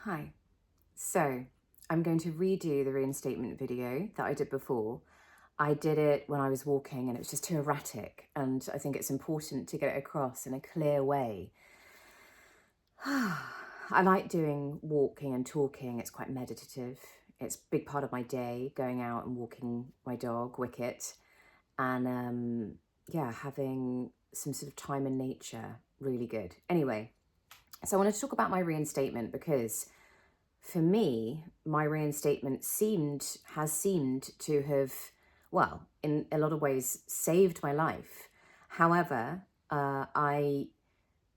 Hi. So I'm going to redo the reinstatement video that I did before. I did it when I was walking and it was just too erratic, and I think it's important to get it across in a clear way. I like doing walking and talking. It's quite meditative. It's a big part of my day, going out and walking my dog, Wicket, and yeah, having some sort of time in nature, really good. Anyway, so I wanted to talk about my reinstatement because for me, my reinstatement has seemed to have, well, in a lot of ways, saved my life. However, I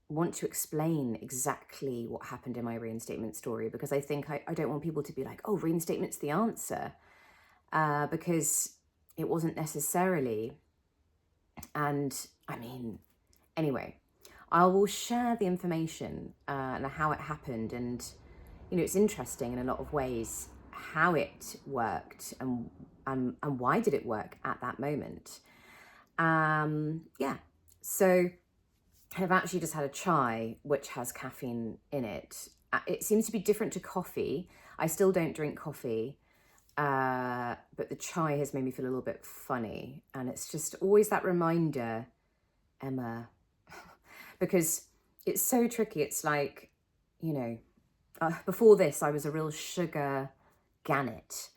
want to explain exactly what happened in my reinstatement story because I think I don't want people to be like, oh, reinstatement's the answer, because it wasn't necessarily. And I mean, anyway, I will share the information and how it happened, and it's interesting in a lot of ways how it worked and why did it work at that moment. Yeah, so I've actually just had a chai which has caffeine in it. It seems to be different to coffee. I still don't drink coffee, but the chai has made me feel a little bit funny, and it's just always that reminder, Emma, because it's so tricky. It's like, before this, I was a real sugar gannet,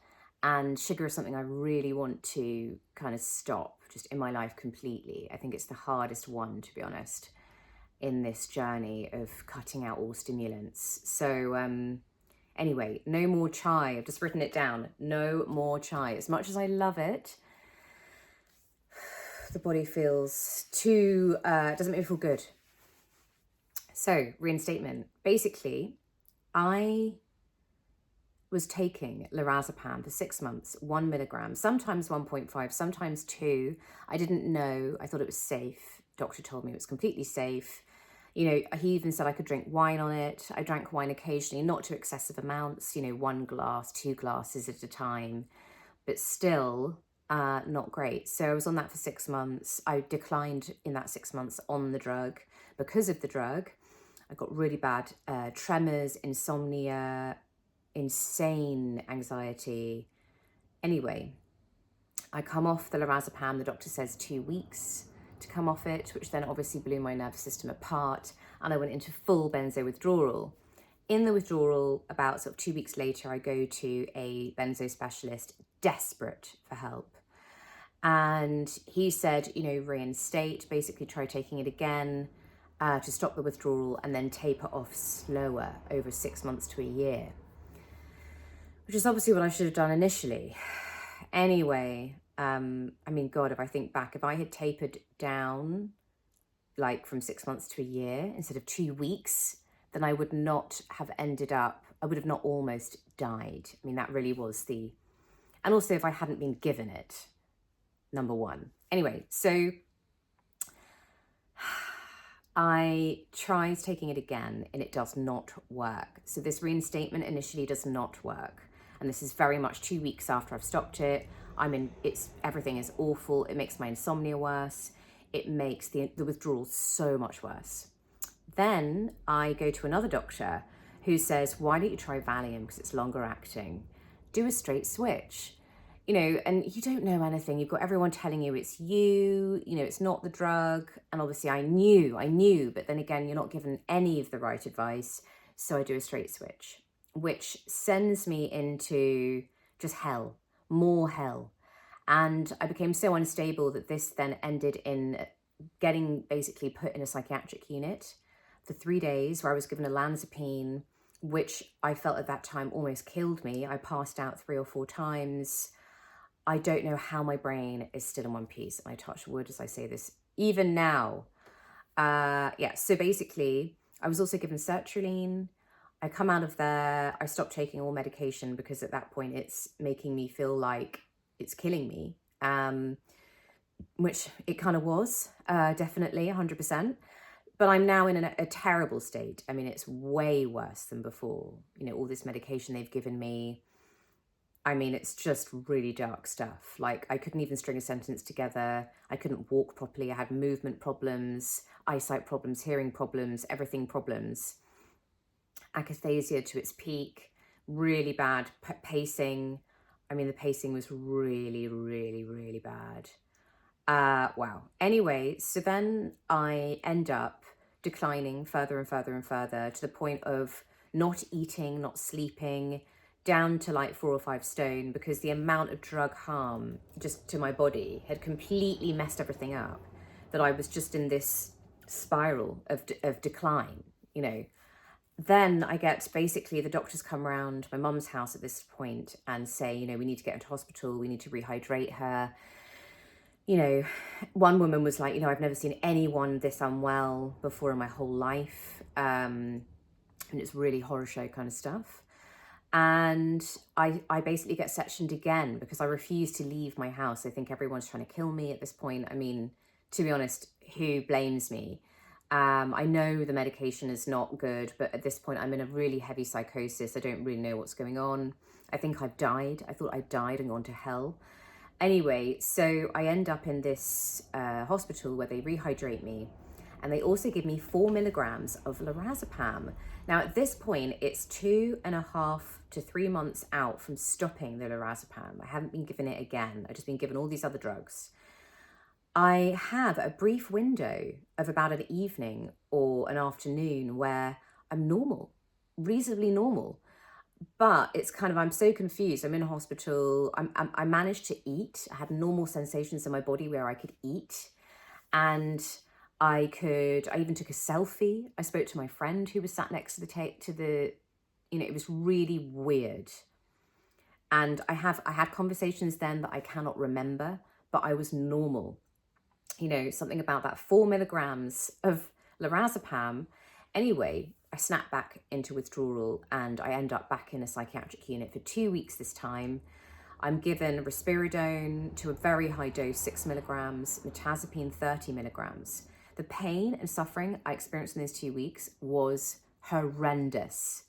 and sugar is something I really want to kind of stop just in my life completely. I think it's the hardest one, to be honest, in this journey of cutting out all stimulants. So anyway, no more chai. I've just written it down. No more chai. As much as I love it, the body feels too, doesn't make me feel good. So, reinstatement. Basically, I was taking lorazepam for 6 months, 1 milligram, sometimes 1.5, sometimes 2. I didn't know. I thought it was safe. Doctor told me it was completely safe. He even said I could drink wine on it. I drank wine occasionally, not to excessive amounts, 1 glass, 2 glasses at a time, but still not great. So I was on that for 6 months. I declined in that 6 months on the drug because of the drug. I got really bad tremors, insomnia, insane anxiety. Anyway, I come off the lorazepam. The doctor says 2 weeks to come off it, which then obviously blew my nervous system apart, and I went into full benzo withdrawal. In the withdrawal, about sort of 2 weeks later, I go to a benzo specialist, desperate for help. And he said, reinstate, basically try taking it again to stop the withdrawal and then taper off slower over 6 months to a year, which is obviously what I should have done initially. Anyway, God, if I think back, if I had tapered down like from 6 months to a year instead of 2 weeks, then I would not have I would have not almost died. That really was and also if I hadn't been given it, number one. Anyway, so I tried taking it again and it does not work. So this reinstatement initially does not work. And this is very much 2 weeks after I've stopped it. Everything is awful. It makes my insomnia worse. It makes the withdrawal so much worse. Then I go to another doctor who says, why don't you try Valium because it's longer acting? Do a straight switch. And you don't know anything. You've got everyone telling you it's it's not the drug. And obviously I knew, but then again, you're not given any of the right advice. So I do a straight switch, which sends me into just hell, more hell. And I became so unstable that this then ended in getting basically put in a psychiatric unit for 3 days, where I was given olanzapine, which I felt at that time almost killed me. I passed out 3 or 4 times. I don't know how my brain is still in one piece. And I touch wood as I say this, even now. So basically, I was also given sertraline. I come out of there. I stopped taking all medication because at that point it's making me feel like it's killing me, which it kind of was, definitely 100%. But I'm now in a terrible state. It's way worse than before. All this medication they've given me. It's just really dark stuff. Like, I couldn't even string a sentence together. I couldn't walk properly. I had movement problems, eyesight problems, hearing problems, everything problems. akathisia to its peak, really bad pacing. I mean, the pacing was really, really, really bad. Wow. Anyway, so then I end up declining further and further and further to the point of not eating, not sleeping, down to like 4 or 5 stone, because the amount of drug harm just to my body had completely messed everything up, that I was just in this spiral of decline, you know. Then I get, basically the doctors come round my mum's house at this point and say, you know, we need to get into hospital, we need to rehydrate her. You know, one woman was like, you know, I've never seen anyone this unwell before in my whole life. And it's really horror show kind of stuff. And I basically get sectioned again because I refuse to leave my house. I think everyone's trying to kill me at this point. I mean, to be honest, who blames me? I know the medication is not good, but at this point I'm in a really heavy psychosis. I don't really know what's going on. I think I've died. I thought I died and gone to hell. Anyway, so I end up in this hospital where they rehydrate me, and they also give me 4 milligrams of lorazepam. Now at this point, it's 2.5 to 3 months out from stopping the lorazepam. I haven't been given it again. I've just been given all these other drugs. I have a brief window of about an evening or an afternoon where I'm normal, reasonably normal. But it's kind of, I'm so confused. I'm in a hospital. I managed to eat. I had normal sensations in my body where I could eat. And I even took a selfie. I spoke to my friend who was sat next to the, you know, it was really weird. And I had conversations then that I cannot remember, but I was normal. You know, something about that 4 milligrams of lorazepam. Anyway, I snap back into withdrawal and I end up back in a psychiatric unit for 2 weeks this time. I'm given risperidone to a very high dose, 6 milligrams, mirtazapine 30 milligrams. The pain and suffering I experienced in those 2 weeks was horrendous.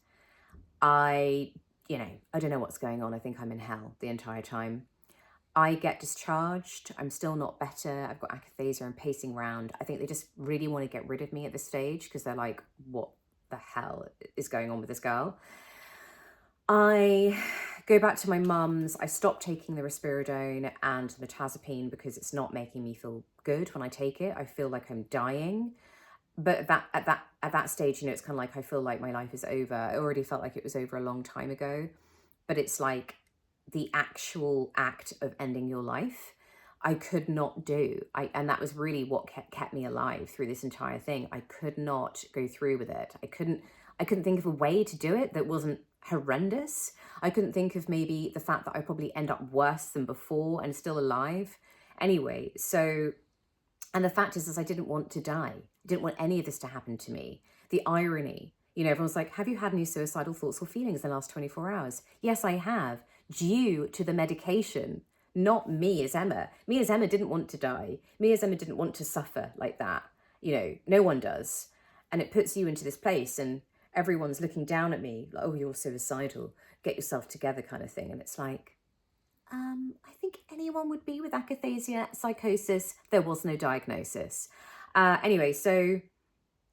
I don't know what's going on. I think I'm in hell the entire time. I get discharged. I'm still not better. I've got akathisia and pacing round. I think they just really want to get rid of me at this stage because they're like, what the hell is going on with this girl? I go back to my mum's. I stop taking the risperidone and the mirtazapine because it's not making me feel good when I take it. I feel like I'm dying. But at that stage, you know, it's kind of like I feel like my life is over. I already felt like it was over a long time ago. But it's like the actual act of ending your life, I could not do. And that was really what kept me alive through this entire thing. I could not go through with it. I couldn't think of a way to do it that wasn't horrendous. I couldn't think of maybe the fact that I probably end up worse than before and still alive. Anyway, so, and the fact is I didn't want to die. I didn't want any of this to happen to me. The irony, you know, everyone's like, have you had any suicidal thoughts or feelings in the last 24 hours? Yes, I have, due to the medication, not me as Emma. Me as Emma didn't want to die. Me as Emma didn't want to suffer like that. You know, no one does. And it puts you into this place and everyone's looking down at me like, oh, you're suicidal, get yourself together kind of thing. And it's like, I think anyone would be with akathisia, psychosis. There was no diagnosis. Anyway, so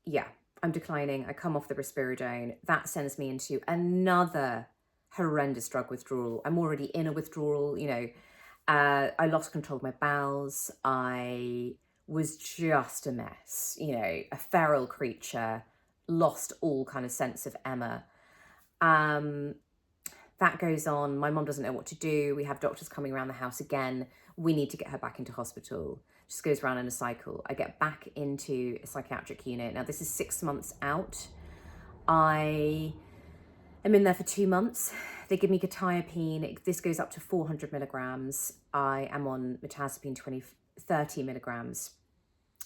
yeah, I'm declining. I come off the risperidone. That sends me into another horrendous drug withdrawal. I'm already in a withdrawal, you know. I lost control of my bowels. I was just a mess, you know, a feral creature, lost all kind of sense of Emma. That goes on. My mom doesn't know what to do. We have doctors coming around the house again. We need to get her back into hospital. Just goes around in a cycle. I get back into a psychiatric unit. Now, this is 6 months out. I am in there for 2 months. They give me quetiapine. This goes up to 400 milligrams. I am on mirtazapine 30 milligrams.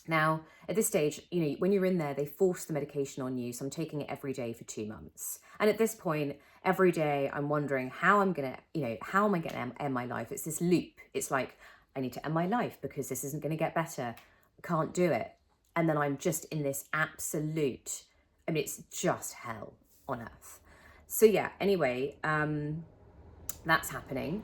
Now, at this stage, you know, when you're in there, they force the medication on you. So I'm taking it every day for 2 months. And at this point, every day I'm wondering how I'm going to, you know, how am I going to end my life? It's this loop. It's like, I need to end my life because this isn't going to get better. Can't do it. And then I'm just in this absolute, I mean, it's just hell on earth. So yeah, anyway, that's happening.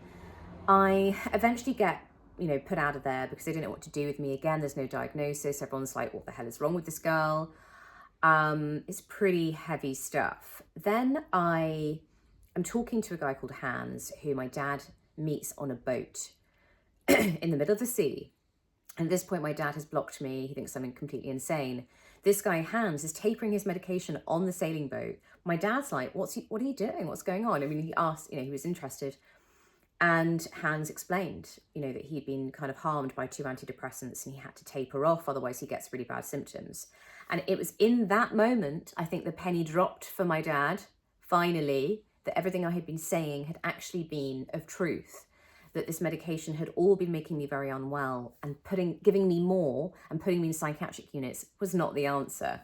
I eventually get, you know, put out of there because they didn't know what to do with me again. There's no diagnosis. Everyone's like, what the hell is wrong with this girl? It's pretty heavy stuff. Then I'm talking to a guy called Hans, who my dad meets on a boat in the middle of the sea. And at this point, my dad has blocked me. He thinks I'm completely insane. This guy, Hans, is tapering his medication on the sailing boat. My dad's like, what are you doing? What's going on? I mean, he asked, he was interested. And Hans explained, that he'd been kind of harmed by 2 antidepressants and he had to taper off, otherwise he gets really bad symptoms. And it was in that moment, I think the penny dropped for my dad, finally, that everything I had been saying had actually been of truth, that this medication had all been making me very unwell, and giving me more and putting me in psychiatric units was not the answer.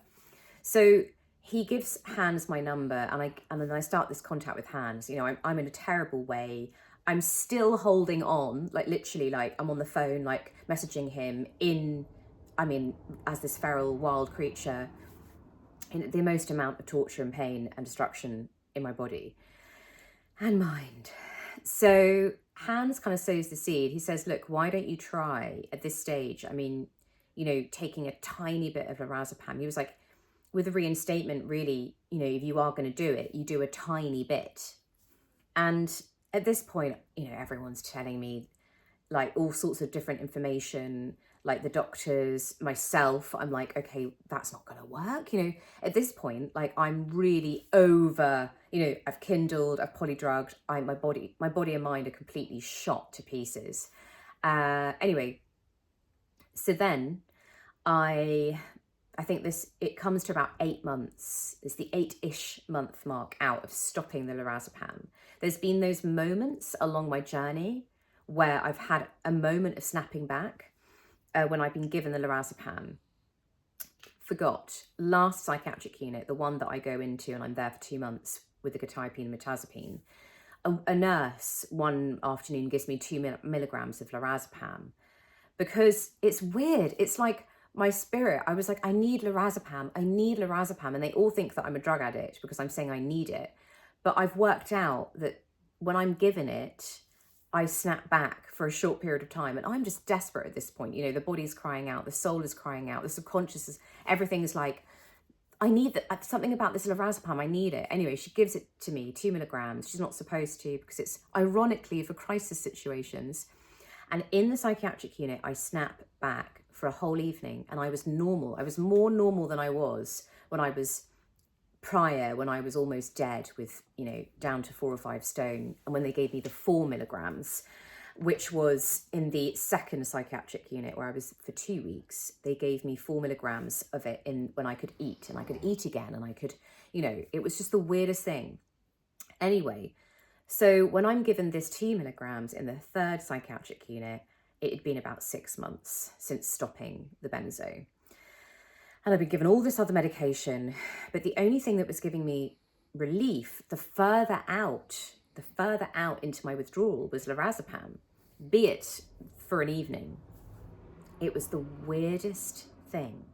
So he gives Hans my number, and then I start this contact with Hans. I'm in a terrible way. I'm still holding on, literally, I'm on the phone, messaging him as this feral wild creature, in the most amount of torture and pain and destruction in my body and mind. So Hans kind of sows the seed. He says, look, why don't you try at this stage? Taking a tiny bit of lorazepam. He was like, with a reinstatement, really, if you are going to do it, you do a tiny bit. And at this point, everyone's telling me all sorts of different information, the doctors, myself. I'm like, okay, that's not going to work. At this point, I'm really over, I've kindled, I've polydrugged. My body and mind are completely shot to pieces. Anyway, so then I think it comes to about 8 months. It's the 8-ish month mark out of stopping the lorazepam. There's been those moments along my journey where I've had a moment of snapping back when I've been given the lorazepam. Forgot, last psychiatric unit, the one that I go into, and I'm there for 2 months with the quetiapine and mirtazapine, a nurse one afternoon gives me 2 milligrams of lorazepam, because it's weird. It's like my spirit, I was like, I need lorazepam. And they all think that I'm a drug addict because I'm saying I need it. But I've worked out that when I'm given it, I snap back for a short period of time, and I'm just desperate at this point. The body's crying out, the soul is crying out, the subconscious is, everything is like, I need something about this lorazepam, I need it. Anyway, she gives it to me, 2 milligrams. She's not supposed to, because it's ironically for crisis situations. And in the psychiatric unit, I snap back for a whole evening, and I was normal. I was more normal than I was when I was prior, when I was almost dead with, down to 4 or 5 stone. And when they gave me the 4 milligrams, which was in the second psychiatric unit where I was for 2 weeks, they gave me 4 milligrams of it when I could eat, and I could eat again, and I could, it was just the weirdest thing. Anyway, so when I'm given this 2 milligrams in the third psychiatric unit, it had been about 6 months since stopping the benzo. And I've been given all this other medication, but the only thing that was giving me relief, the further out into my withdrawal, was lorazepam, be it for an evening. It was the weirdest thing.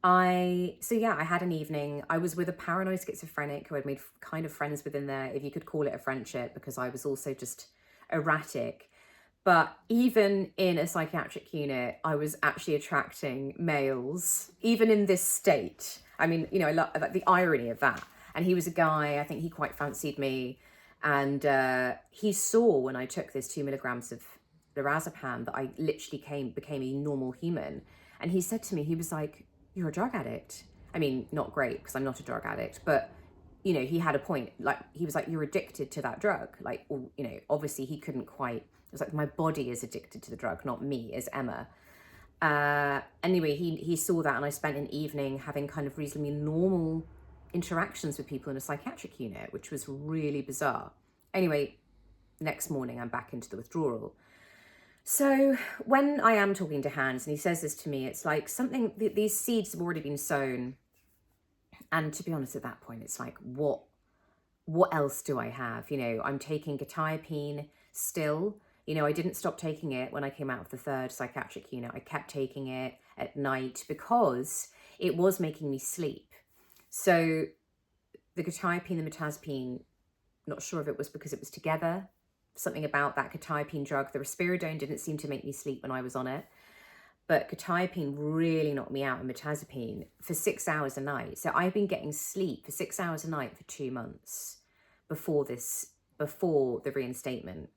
I had an evening. I was with a paranoid schizophrenic who I'd made kind of friends with in there, if you could call it a friendship, because I was also just erratic. But even in a psychiatric unit, I was actually attracting males, even in this state. I mean, I love the irony of that. And he was a guy, I think he quite fancied me. And he saw when I took this 2 milligrams of lorazepam that I literally became a normal human. And he said to me, he was like, you're a drug addict. I mean, not great, because I'm not a drug addict, but he had a point. He was like, you're addicted to that drug. Obviously he couldn't quite, it was like, my body is addicted to the drug, not me as Emma. Anyway, he saw that, and I spent an evening having kind of reasonably normal interactions with people in a psychiatric unit, which was really bizarre. Anyway, next morning I'm back into the withdrawal. So when I am talking to Hans and he says this to me, it's like these seeds have already been sown. And to be honest, at that point, it's like, what else do I have? I'm taking quetiapine still. I didn't stop taking it when I came out of the third psychiatric unit. I kept taking it at night because it was making me sleep. So the quetiapine, the mirtazapine, not sure if it was because it was together, something about that quetiapine drug. The risperidone didn't seem to make me sleep when I was on it. but quetiapine really knocked me out, and mirtazapine for 6 hours a night. So I've been getting sleep for 6 hours a night for 2 months before the reinstatement.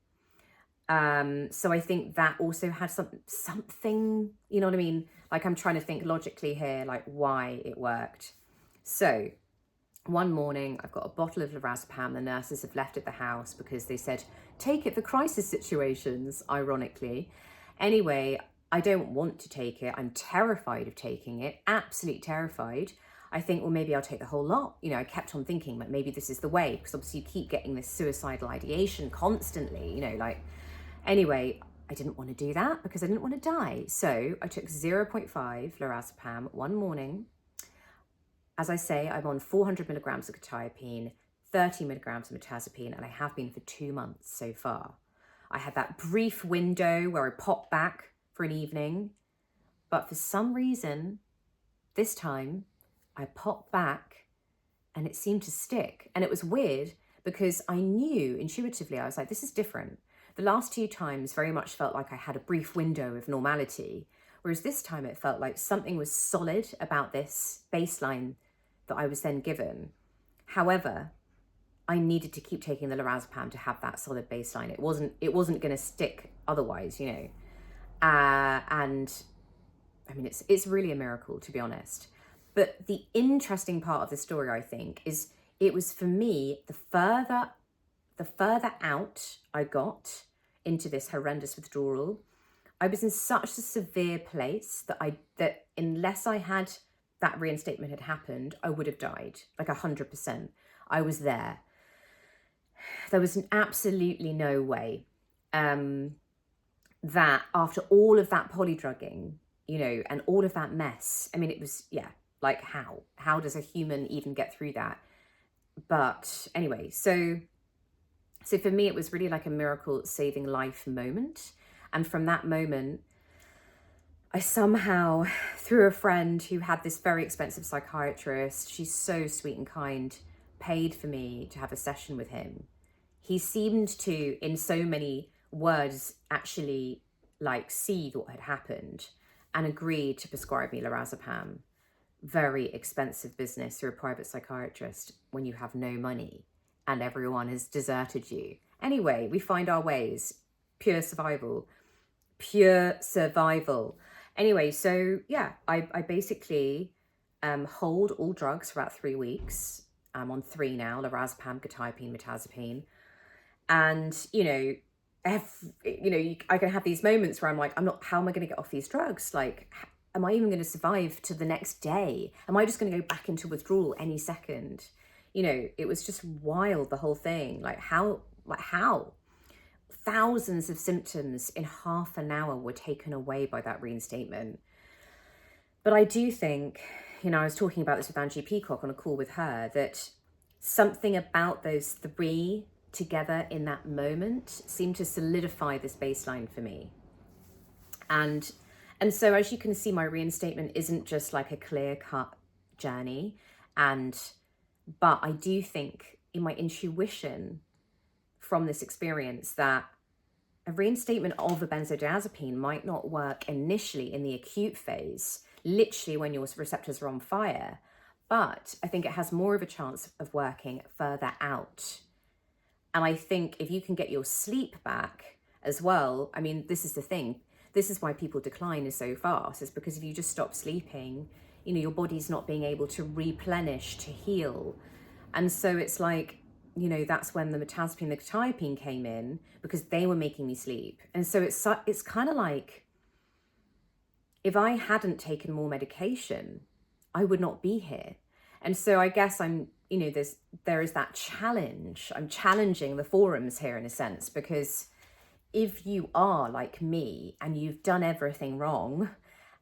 So I think that also had something, you know what I mean? Like, I'm trying to think logically here, like why it worked. So one morning, I've got a bottle of lorazepam. The nurses have left at the house because they said, take it for crisis situations, ironically. Anyway, I don't want to take it. I'm terrified of taking it, absolutely terrified. I think, well, maybe I'll take the whole lot. You know, I kept on thinking that maybe this is the way, because obviously you keep getting this suicidal ideation constantly, you know, like, anyway, I didn't want to do that because I didn't want to die. So I took 0.5 lorazepam one morning. As I say, I'm on 400 milligrams of quetiapine, 30 milligrams of mirtazapine, and I have been for 2 months so far. I had that brief window where I popped back for an evening, but for some reason, this time, I popped back and it seemed to stick. And it was weird because I knew intuitively, I was like, this is different. The last 2 times very much felt like I had a brief window of normality, whereas this time it felt like something was solid about this baseline that I was then given. However, I needed to keep taking the lorazepam to have that solid baseline. It wasn't going to stick otherwise, you know. And I mean, it's really a miracle, to be honest. But the interesting part of the story, I think, is it was for me, the further out I got into this horrendous withdrawal, I was in such a severe place that unless I had that reinstatement had happened, I would have died, like 100%. I was there. There was absolutely no way that after all of that polydrugging, you know, and all of that mess, I mean, it was, yeah, like how does a human even get through that? But anyway, so for me, it was really like a miracle saving life moment. And from that moment, I somehow, through a friend who had this very expensive psychiatrist, she's so sweet and kind, paid for me to have a session with him. He seemed to, in so many words, actually like see what had happened and agreed to prescribe me lorazepam. Very expensive business through a private psychiatrist when you have no money and everyone has deserted you. Anyway, we find our ways. Pure survival. Anyway, so yeah, I basically hold all drugs for about 3 weeks. I'm on 3 now: lorazepam, quetiapine, mirtazapine. And I can have these moments where I'm like, how am I going to get off these drugs? Like, am I even going to survive to the next day? Am I just going to go back into withdrawal any second? You know, it was just wild, the whole thing. Like how? Thousands of symptoms in half an hour were taken away by that reinstatement. But I do think, I was talking about this with Angie Peacock on a call with her, that something about those 3 together in that moment seemed to solidify this baseline for me. And so, as you can see, my reinstatement isn't just like a clear-cut journey. But I do think in my intuition from this experience that a reinstatement of a benzodiazepine might not work initially in the acute phase, literally when your receptors are on fire, but I think it has more of a chance of working further out. And I think if you can get your sleep back as well, I mean, this is the thing. This is why people decline so fast. It's because if you just stop sleeping, your body's not being able to replenish, to heal. And so it's like, that's when the mirtazapine, the quetiapine came in, because they were making me sleep. And so it's kind of like, if I hadn't taken more medication, I would not be here. And so I guess there is that challenge. I'm challenging the forums here in a sense, because if you are like me and you've done everything wrong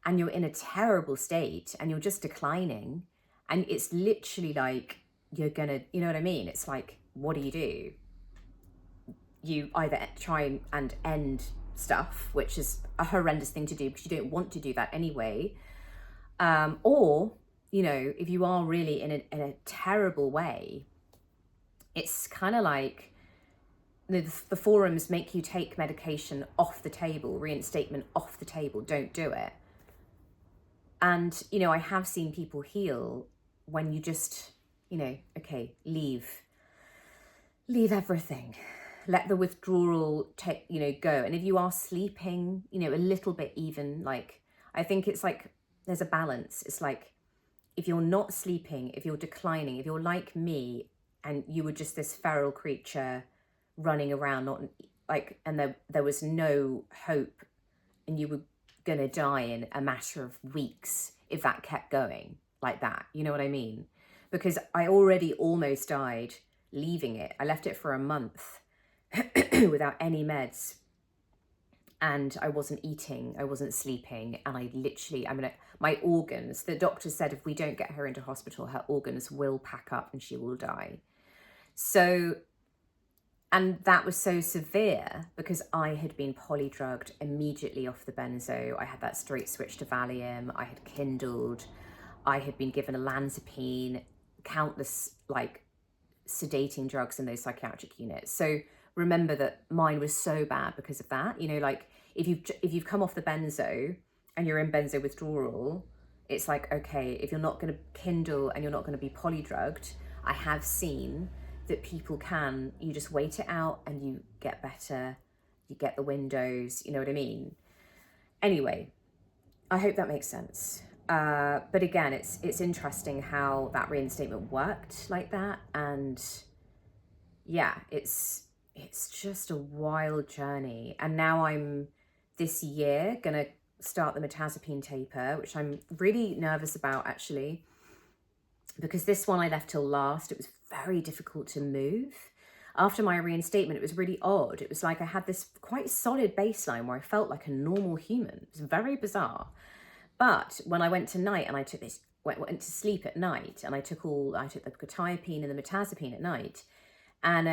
and you're in a terrible state and you're just declining, and it's literally like, you're gonna, you know what I mean? It's like, what do? You either try and end stuff, which is a horrendous thing to do because you don't want to do that anyway. Or, if you are really in a terrible way, it's kind of like the forums make you take medication off the table, reinstatement off the table, don't do it. And, you know, I have seen people heal when you just, you know, okay, leave everything. Let the withdrawal take, you know, go. And if you are sleeping, you know, a little bit even, like, I think it's like there's a balance. It's like if you're not sleeping, if you're declining, if you're like me and you were just this feral creature running around, not like, and there was no hope and you were going to die in a matter of weeks if that kept going like that. You know what I mean? Because I already almost died leaving it. I left it for a month without any meds. And I wasn't eating, I wasn't sleeping, and I literally, my organs, the doctor said if we don't get her into hospital, her organs will pack up and she will die. So, and that was so severe because I had been polydrugged immediately off the benzo. I had that straight switch to Valium, I had kindled, I had been given olanzapine, countless like sedating drugs in those psychiatric units. So remember that mine was so bad because of that. You know, like if you've come off the benzo and you're in benzo withdrawal, it's like, okay, if you're not going to kindle and you're not going to be polydrugged, I have seen that people can, you just wait it out and you get better, you get the windows, you know what I mean? Anyway, I hope that makes sense. But again, it's interesting how that reinstatement worked like that. And yeah, it's just a wild journey. And now I'm this year gonna start the mirtazapine taper, which I'm really nervous about actually, because this one I left till last. It was very difficult to move. After my reinstatement, it was really odd. It was like I had this quite solid baseline where I felt like a normal human. It was very bizarre. But when I went to night and I took this, went to sleep at night, and I took the quetiapine and the mirtazapine at night, and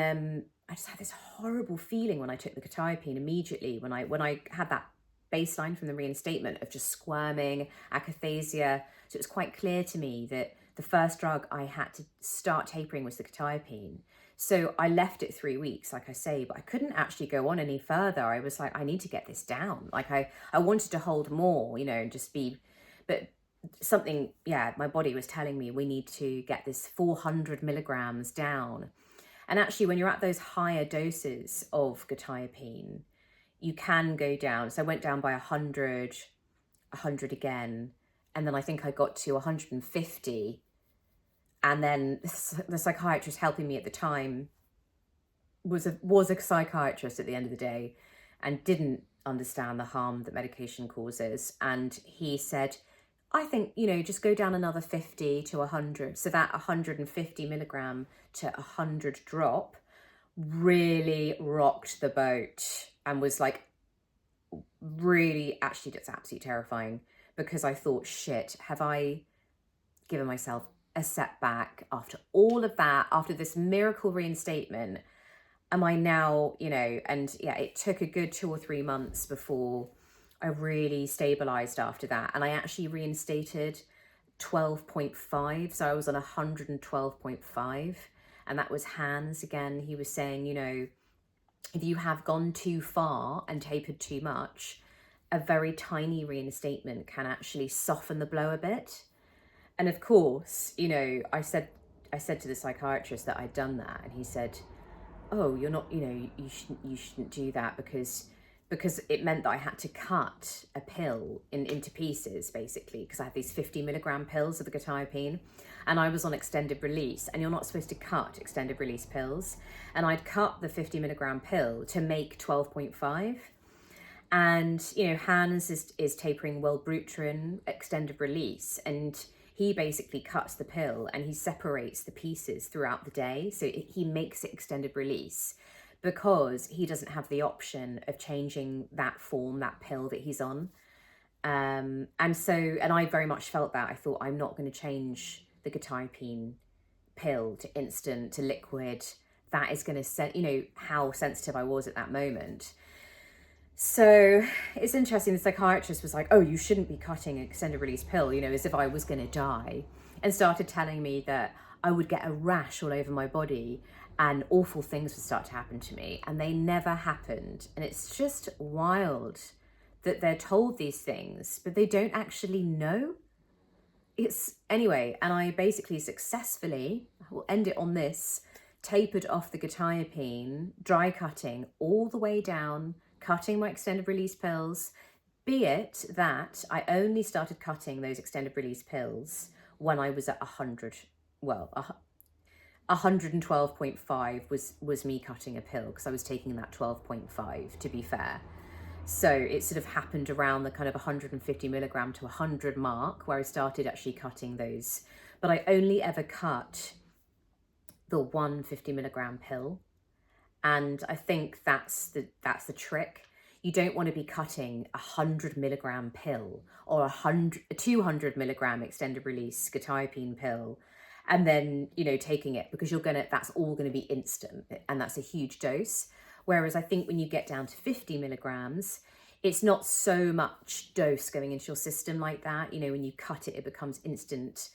I just had this horrible feeling when I took the quetiapine immediately, when I had that baseline from the reinstatement of just squirming, akathisia. So it was quite clear to me that the first drug I had to start tapering was the quetiapine. So I left it 3 weeks, like I say, but I couldn't actually go on any further. I was like, I need to get this down. Like I wanted to hold more, you know, and just be, but something, yeah, my body was telling me we need to get this 400 milligrams down. And actually, when you're at those higher doses of quetiapine, you can go down. So I went down by 100 again. And then I think I got to 150. And then the psychiatrist helping me at the time was a psychiatrist at the end of the day and didn't understand the harm that medication causes. And he said, I think, you know, just go down another 50 to 100. So that 150 milligram to 100 drop really rocked the boat and was like really, actually, that's absolutely terrifying, because I thought, shit, have I given myself a setback after all of that, after this miracle reinstatement? Am I now, you know, and yeah, it took a good 2 or 3 months before I really stabilized after that. And I actually reinstated 12.5. So I was on 112.5. And that was Hans again. He was saying, you know, if you have gone too far and tapered too much, a very tiny reinstatement can actually soften the blow a bit. And of course, you know, I said to the psychiatrist that I'd done that, and he said, oh, you're not, you know, you shouldn't do that because it meant that I had to cut a pill into pieces, basically, because I had these 50 milligram pills of the quetiapine, and I was on extended release, and you're not supposed to cut extended release pills. And I'd cut the 50 milligram pill to make 12.5. And, you know, Hans is tapering Wellbutrin extended release, and he basically cuts the pill and he separates the pieces throughout the day. So he makes it extended release because he doesn't have the option of changing that form, that pill that he's on. And I very much felt that. I thought, I'm not going to change the quetiapine pill to instant, to liquid. That is going to, you know, how sensitive I was at that moment. So it's interesting, the psychiatrist was like, oh, you shouldn't be cutting an extended release pill, you know, as if I was going to die, and started telling me that I would get a rash all over my body and awful things would start to happen to me, and they never happened. And it's just wild that they're told these things, but they don't actually know. anyway, and I basically successfully, I will end it on this, tapered off the quetiapine, dry cutting all the way down, cutting my extended release pills, be it that I only started cutting those extended release pills when I was at 100, well, 112.5 was me cutting a pill, because I was taking that 12.5, to be fair. So it sort of happened around the kind of 150 milligram to 100 mark where I started actually cutting those. But I only ever cut the 150 milligram pill. And I think that's the trick. You don't want to be cutting 100 milligram pill or a 200 milligram extended release quetiapine pill and then, you know, taking it, because that's all going to be instant, and that's a huge dose. Whereas I think when you get down to 50 milligrams, it's not so much dose going into your system like that. You know, when you cut it, it becomes instant.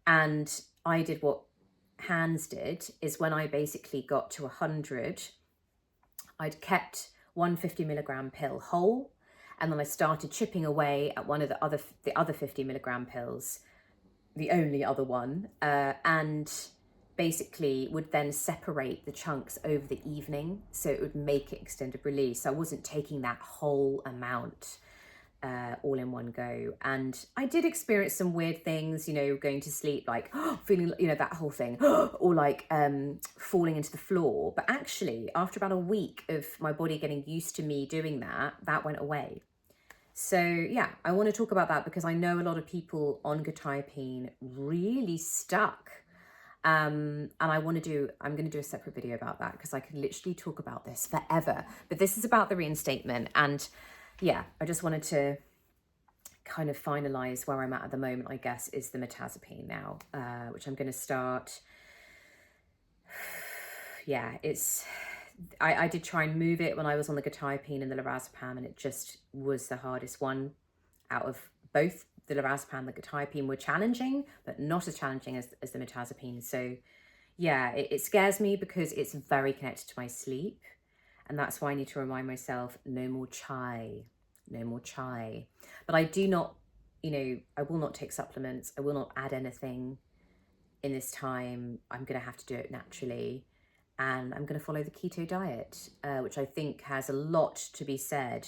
And I did what Hans did, is when I basically got to 100, I'd kept 150 milligram pill whole, and then I started chipping away at one of the other 50 milligram pills, the only other one, and basically would then separate the chunks over the evening, so it would make it extended release. I wasn't taking that whole amount all in one go. And I did experience some weird things, you know, going to sleep, like feeling, you know, that whole thing, or like falling into the floor. But actually, after about a week of my body getting used to me doing that, that went away. So yeah, I want to talk about that because I know a lot of people on quetiapine really stuck. And I'm going to do a separate video about that, because I could literally talk about this forever. But this is about the reinstatement. And yeah, I just wanted to kind of finalize where I'm at the moment, I guess, is the mirtazapine now, which I'm going to start. Yeah, I did try and move it when I was on the quetiapine and the lorazepam, and it just was the hardest one out of both. The lorazepam and the quetiapine were challenging, but not as challenging as the mirtazapine. So yeah, it scares me because it's very connected to my sleep. And that's why I need to remind myself, no more chai, no more chai. But I do not, you know, I will not take supplements. I will not add anything in this time. I'm going to have to do it naturally. And I'm going to follow the keto diet, which I think has a lot to be said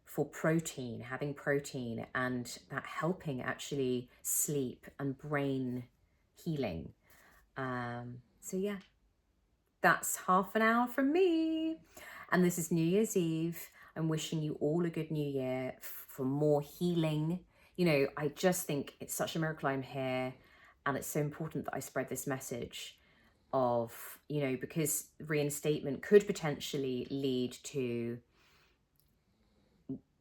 for protein, having protein, and that helping actually sleep and brain healing. So yeah, that's half an hour from me. And this is New Year's Eve. I'm wishing you all a good new year for more healing. You know, I just think it's such a miracle I'm here, and it's so important that I spread this message of, you know, because reinstatement could potentially lead to,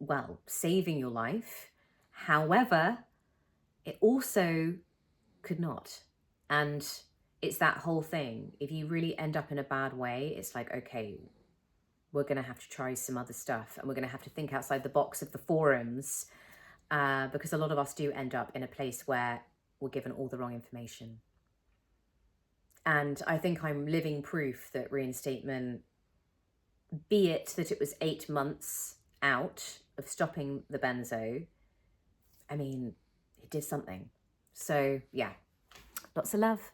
well, saving your life. However, it also could not. And it's that whole thing. If you really end up in a bad way, it's like, okay, we're going to have to try some other stuff, and we're going to have to think outside the box of the forums, because a lot of us do end up in a place where we're given all the wrong information. And I think I'm living proof that reinstatement, be it that it was 8 months out of stopping the benzo, I mean, it did something. So yeah, lots of love.